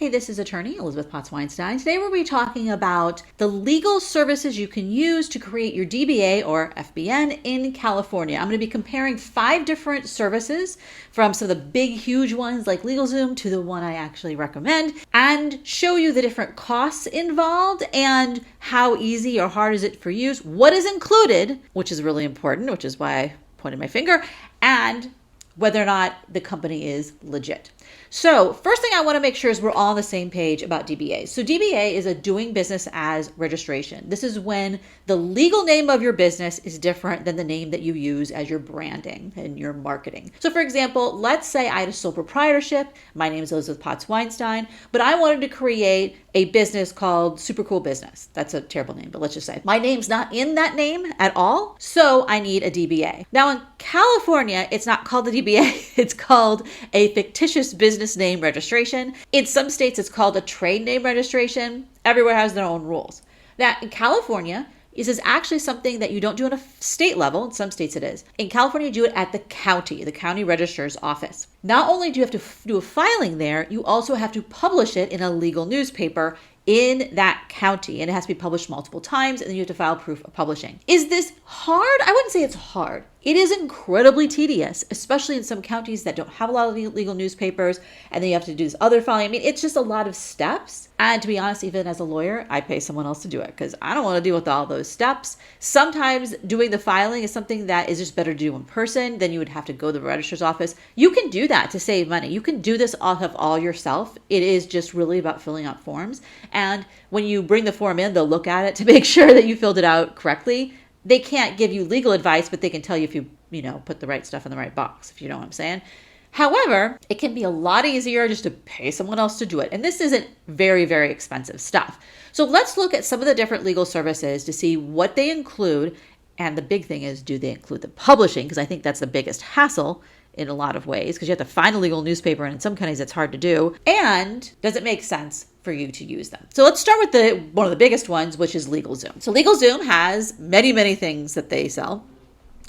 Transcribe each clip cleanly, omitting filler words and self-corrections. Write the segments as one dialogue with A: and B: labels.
A: Hey, this is attorney Elizabeth Potts-Weinstein. Today we'll be talking about the legal services you can use to create your DBA or FBN in California. I'm going to be comparing 5 different services from some of the big, huge ones like LegalZoom to the one I actually recommend, and show you the different costs involved and how easy or hard is it for use, what is included, which is really important, which is why I pointed my finger, and whether or not the company is legit. So first thing I want to make sure is we're all on the same page about DBA. So DBA is a doing business as registration. This is when the legal name of your business is different than the name that you use as your branding and your marketing. So for example, let's say I had a sole proprietorship. My name is Elizabeth Potts-Weinstein, but I wanted to create a business called Super Cool Business. That's a terrible name, but let's just say my name's not in that name at all. So I need a DBA. Now in California, it's not called the DBA. It's called a fictitious business name registration. In some states, it's called a trade name registration. Everywhere has their own rules. Now in California, this is actually something that you don't do on a state level. In some states it is. In California, you do it at the county registrar's office. Not only do you have to do a filing there, you also have to publish it in a legal newspaper in that county, and it has to be published multiple times, and then you have to file proof of publishing. Is this hard? I wouldn't say it's hard. It is incredibly tedious, especially in some counties that don't have a lot of legal newspapers, and then you have to do this other filing. I mean, it's just a lot of steps. And to be honest, even as a lawyer, I pay someone else to do it because I don't want to deal with all those steps. Sometimes doing the filing is something that is just better to do in person. Then you would have to go to the registrar's office. You can do that to save money. You can do this off of all yourself. It is just really about filling out forms. And when you bring the form in, they'll look at it to make sure that you filled it out correctly. They can't give you legal advice, but they can tell you if you put the right stuff in the right box, if you know what I'm saying. However, it can be a lot easier just to pay someone else to do it. And this isn't very, very expensive stuff. So let's look at some of the different legal services to see what they include. And the big thing is, do they include the publishing? Because I think that's the biggest hassle in a lot of ways, because you have to find a legal newspaper, and in some counties it's hard to do. And does it make sense for you to use them? So let's start with one of the biggest ones, which is LegalZoom. So LegalZoom has many, many things that they sell.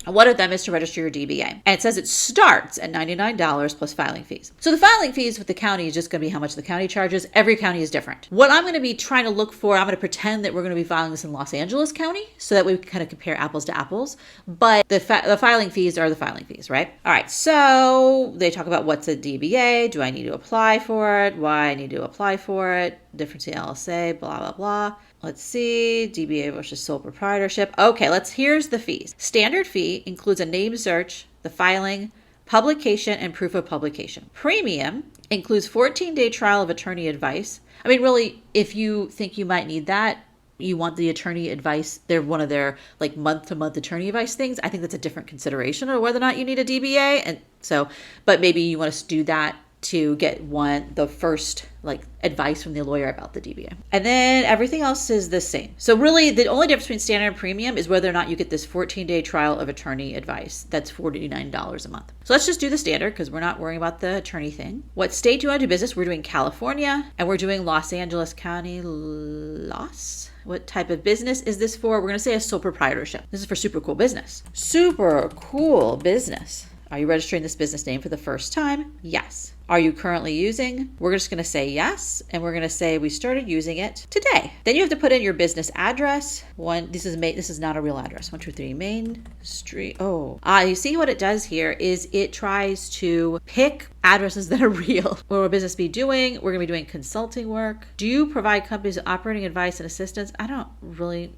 A: One of them is to register your DBA. And it says it starts at $99 plus filing fees. So the filing fees with the county is just going to be how much the county charges. Every county is different. What I'm going to be trying to look for, I'm going to pretend that we're going to be filing this in Los Angeles County so that we can kind of compare apples to apples. But the filing fees are the filing fees, right? All right. So they talk about what's a DBA. Do I need to apply for it? Why I need to apply for it? Difference in LLC, blah, blah, blah. Let's see, DBA versus sole proprietorship. Okay, here's the fees. Standard fee includes a name search, the filing, publication, and proof of publication. Premium includes 14-day trial of attorney advice. I mean, really, if you think you might need that, you want the attorney advice, they're one of their like month-to-month attorney advice things. I think that's a different consideration or whether or not you need a DBA. And so, but maybe you want to do that to get the first advice from the lawyer about the DBA. And then everything else is the same. So really the only difference between standard and premium is whether or not you get this 14-day trial of attorney advice. That's $49 a month. So let's just do the standard because we're not worrying about the attorney thing. What state do you want to do business? We're doing California, and we're doing Los Angeles County. What type of business is this for? We're going to say a sole proprietorship. This is for Super Cool Business. Super Cool Business. Are you registering this business name for the first time? Yes. Are you currently using? We're just going to say yes, and we're going to say we started using it today. Then you have to put in your business address. This is not a real address. 123 Main Street. You see what it does here is it tries to pick addresses that are real. What will business be doing? We're going to be doing consulting work. Do you provide companies with operating advice and assistance? I don't really.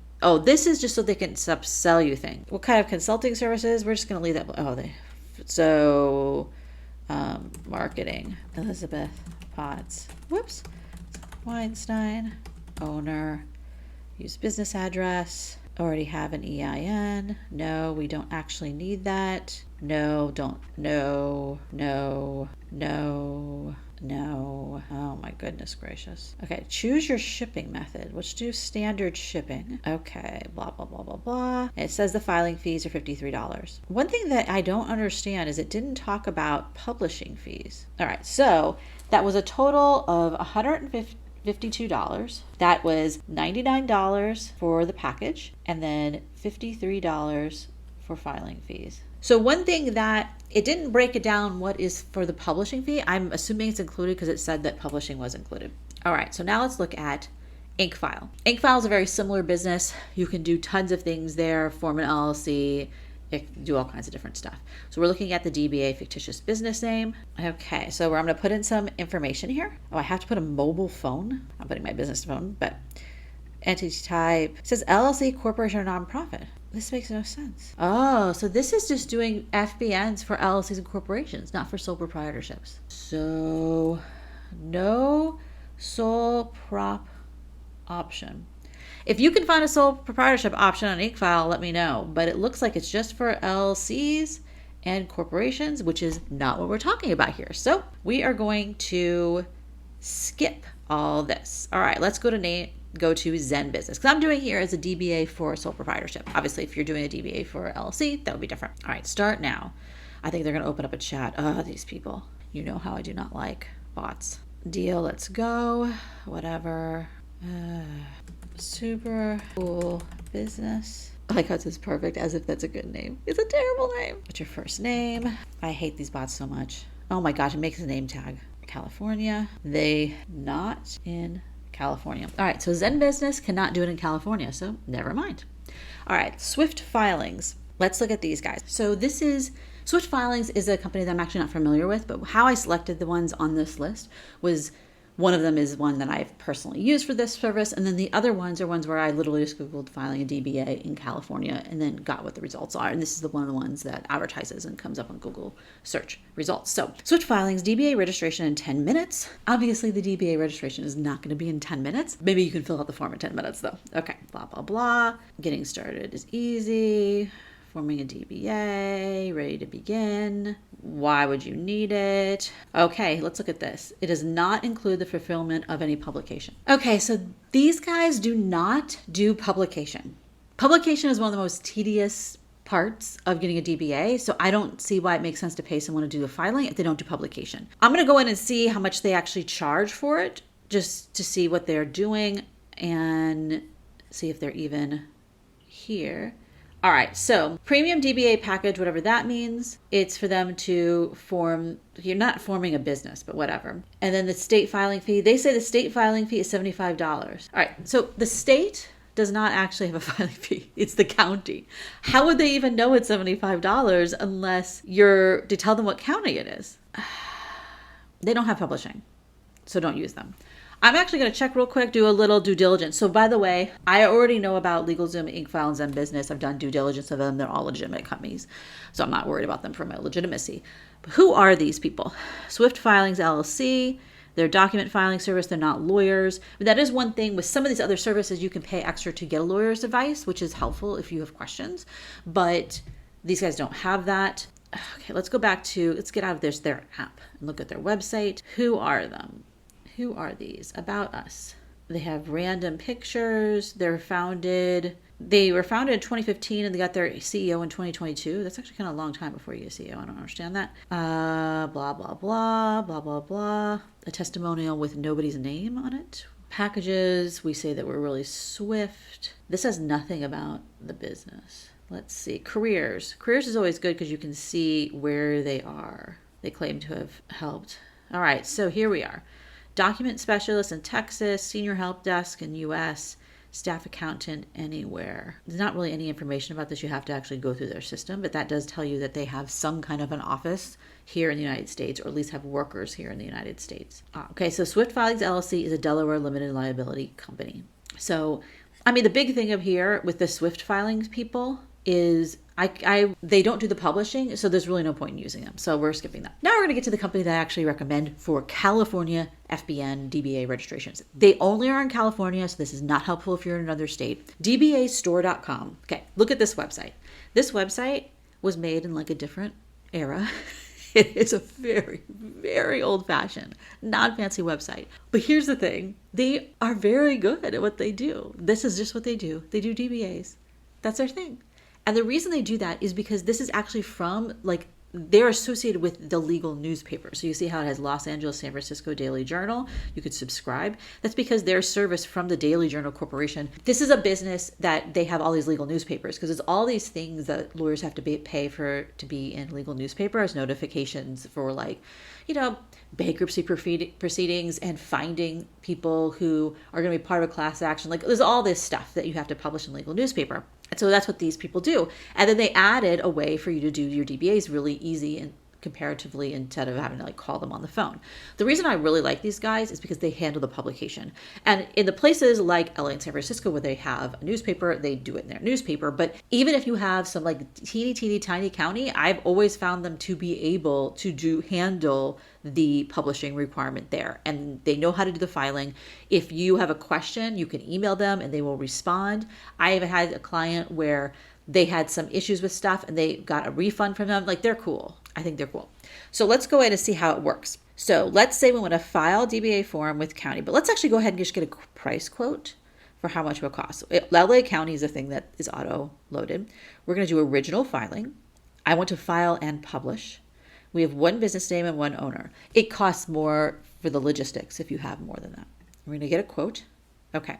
A: This is just so they can sell you things. What kind of consulting services? We're just going to leave that. Marketing, Elizabeth Potts, Weinstein, owner, use business address, already have an EIN. No, we don't actually need that. No. Oh my goodness gracious. Okay, choose your shipping method. Let's do standard shipping. Okay, blah, blah, blah, blah, blah. And it says the filing fees are $53. One thing that I don't understand is it didn't talk about publishing fees. All right, so that was a total of $152. That was $99 for the package, and then $53 for filing fees. So one thing that it didn't break it down what is for the publishing fee. I'm assuming it's included because it said that publishing was included. All right, so now let's look at InkFile. InkFile is a very similar business. You can do tons of things there, form an LLC, do all kinds of different stuff. So we're looking at the DBA fictitious business name. Okay, so I'm going to put in some information here. Oh, I have to put a mobile phone. I'm putting my business phone, but entity type. It says LLC, corporation, or nonprofit. This makes no sense. Oh, so this is just doing FBNs for LLCs and corporations, not for sole proprietorships. So no sole prop option. If you can find a sole proprietorship option on InkFile, let me know. But it looks like it's just for LLCs and corporations, which is not what we're talking about here. So we are going to skip all this. All right, let's go to Zen Business, because I'm doing here as a DBA for sole proprietorship. Obviously, if you're doing a DBA for LLC, that would be different. All right, start now. I think they're going to open up a chat. Oh, these people. You know how I do not like bots. Deal, let's go. Whatever. Super cool business. I like how it says perfect, as if that's a good name. It's a terrible name. What's your first name? I hate these bots so much. Oh my gosh, it makes a name tag. California. They not in California. All right, so Zen Business cannot do it in California, so never mind. All right, SwiftFilings. Let's look at these guys. So this is, SwiftFilings is a company that I'm actually not familiar with, but how I selected the ones on this list was, one of them is one that I've personally used for this service, and then the other ones are ones where I literally just Googled filing a DBA in California and then got what the results are. And this is one of the ones that advertises and comes up on Google search results. So SwiftFilings, DBA registration in 10 minutes. Obviously the DBA registration is not going to be in 10 minutes. Maybe you can fill out the form in 10 minutes though. Okay, blah, blah, blah. Getting started is easy. Forming a DBA, ready to begin. Why would you need it? Okay, let's look at this. It does not include the fulfillment of any publication. Okay, so these guys do not do publication. Publication is one of the most tedious parts of getting a DBA, so I don't see why it makes sense to pay someone to do the filing if they don't do publication. I'm going to go in and see how much they actually charge for it, just to see what they're doing and see if they're even here. All right, so premium DBA package, whatever that means, it's for them to form, you're not forming a business, but whatever. And then the state filing fee, they say the state filing fee is $75. All right, so the state does not actually have a filing fee. It's the county. How would they even know it's $75 unless to tell them what county it is? They don't have publishing, so don't use them. I'm actually going to check real quick, do a little due diligence. So by the way, I already know about LegalZoom, InkFile, and Zen Business. I've done due diligence of them. They're all legitimate companies. So I'm not worried about them for my legitimacy. But who are these people? SwiftFilings LLC. They're a document filing service. They're not lawyers. But that is one thing. With some of these other services, you can pay extra to get a lawyer's advice, which is helpful if you have questions. But these guys don't have that. Okay, let's go back to, let's get out of their app and look at their website. Who are them? Who are these? About us. They have random pictures. They were founded in 2015 and they got their CEO in 2022. That's actually kind of a long time before you get a CEO. I don't understand that. Blah, blah, blah, blah, blah, blah. A testimonial with nobody's name on it. Packages. We say that we're really swift. This has nothing about the business. Let's see. Careers. Careers is always good because you can see where they are. They claim to have helped. All right. So here we are. Document specialist in Texas, senior help desk in US, staff accountant anywhere. There's not really any information about this. You have to actually go through their system, but that does tell you that they have some kind of an office here in the United States, or at least have workers here in the United States. Okay, so SwiftFilings LLC is a Delaware limited liability company. So, I mean, the big thing up here with the SwiftFilings people is they don't do the publishing, so there's really no point in using them. So we're skipping that. Now we're going to get to the company that I actually recommend for California FBN DBA registrations. They only are in California, so this is not helpful if you're in another state. DBAStore.com. Okay, look at this website. This website was made in like a different era. It is a very, very old-fashioned, non-fancy website. But here's the thing. They are very good at what they do. This is just what they do. They do DBAs. That's their thing. And the reason they do that is because this is actually from like they're associated with the legal newspaper. So you see how it has Los Angeles, San Francisco Daily Journal. You could subscribe. That's because they're serviced from the Daily Journal Corporation. This is a business that they have all these legal newspapers because it's all these things that lawyers have to pay for to be in legal newspaper as notifications for like, bankruptcy proceedings and finding people who are going to be part of a class action. Like there's all this stuff that you have to publish in legal newspaper. And so that's what these people do. And then they added a way for you to do your DBAs really easy and comparatively instead of having to like call them on the phone. The reason I really like these guys is because they handle the publication. And in the places like LA and San Francisco where they have a newspaper, they do it in their newspaper. But even if you have some like teeny tiny county, I've always found them to be able to handle the publishing requirement there. And they know how to do the filing. If you have a question, you can email them and they will respond. I even had a client where they had some issues with stuff and they got a refund from them. Like they're cool. I think they're cool. So let's go ahead and see how it works. So let's say we want to file DBA form with county, but let's actually go ahead and just get a price quote for how much it will cost. LA County is a thing that is auto loaded. We're going to do original filing. I want to file and publish. We have one business name and one owner. It costs more for the logistics if you have more than that. We're going to get a quote. Okay.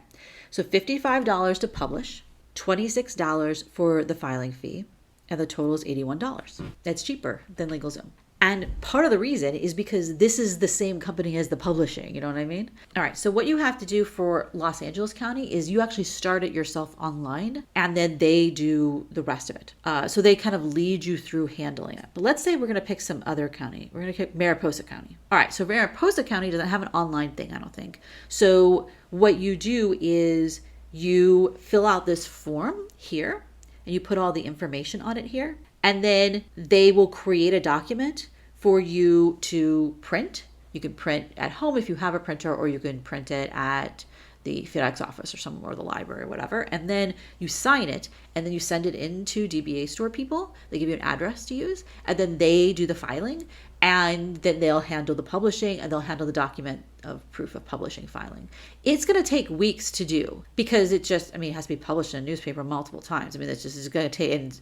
A: So $55 to publish, $26 for the filing fee, and the total is $81. That's cheaper than LegalZoom. And part of the reason is because this is the same company as the publishing, you know what I mean? All right, so what you have to do for Los Angeles County is you actually start it yourself online and then they do the rest of it. So they kind of lead you through handling it. But let's say we're gonna pick some other county. We're gonna pick Mariposa County. All right, so Mariposa County doesn't have an online thing, I don't think. So what you do is you fill out this form here and you put all the information on it here. And then they will create a document for you to print. You can print at home if you have a printer, or you can print it at the FedEx office or somewhere, or the library or whatever. And then you sign it and then you send it into DBAStore people. They give you an address to use and then they do the filing and then they'll handle the publishing and they'll handle the document of proof of publishing filing. It's going to take weeks to do because it just, it has to be published in a newspaper multiple times. That's just, it's going to take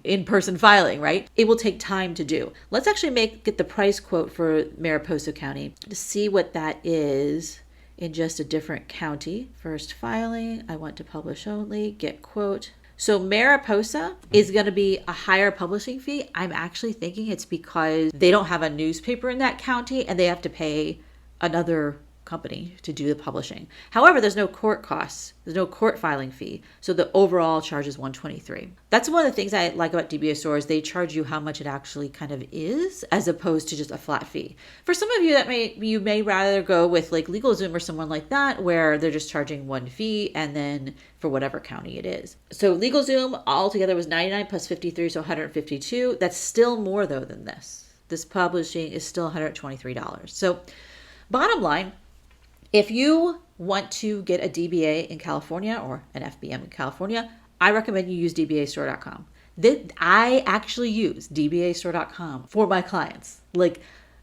A: in-person filing, right? It will take time to do. Let's actually get the price quote for Mariposa County to see what that is in just a different county. First filing, I want to publish only, get quote. So Mariposa is going to be a higher publishing fee. I'm actually thinking it's because they don't have a newspaper in that county and they have to pay another company to do the publishing. However, there's no court costs. There's no court filing fee. So the overall charge is $123. That's one of the things I like about DBAStore is they charge you how much it actually kind of is as opposed to just a flat fee. For some of you you may rather go with like LegalZoom or someone like that where they're just charging one fee and then for whatever county it is. So LegalZoom altogether was $99 plus $53, so $152. That's still more though than this. This publishing is still $123. So bottom line, if you want to get a DBA in California or an FBN in California, I recommend you use DBAStore.com. I actually use DBAStore.com for my clients,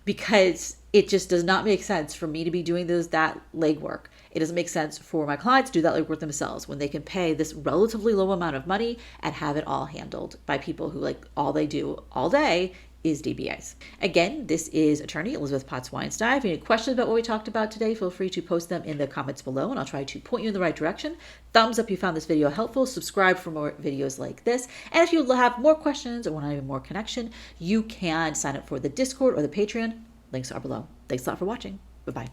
A: because it just does not make sense for me to be doing that legwork. It doesn't make sense for my clients to do that legwork themselves when they can pay this relatively low amount of money and have it all handled by people who all they do all day is DBAs. Again, this is attorney Elizabeth Potts-Weinstein. If you have any questions about what we talked about today, feel free to post them in the comments below and I'll try to point you in the right direction. Thumbs up if you found this video helpful. Subscribe for more videos like this. And if you have more questions or want to have more connection, you can sign up for the Discord or the Patreon. Links are below. Thanks a lot for watching. Bye-bye.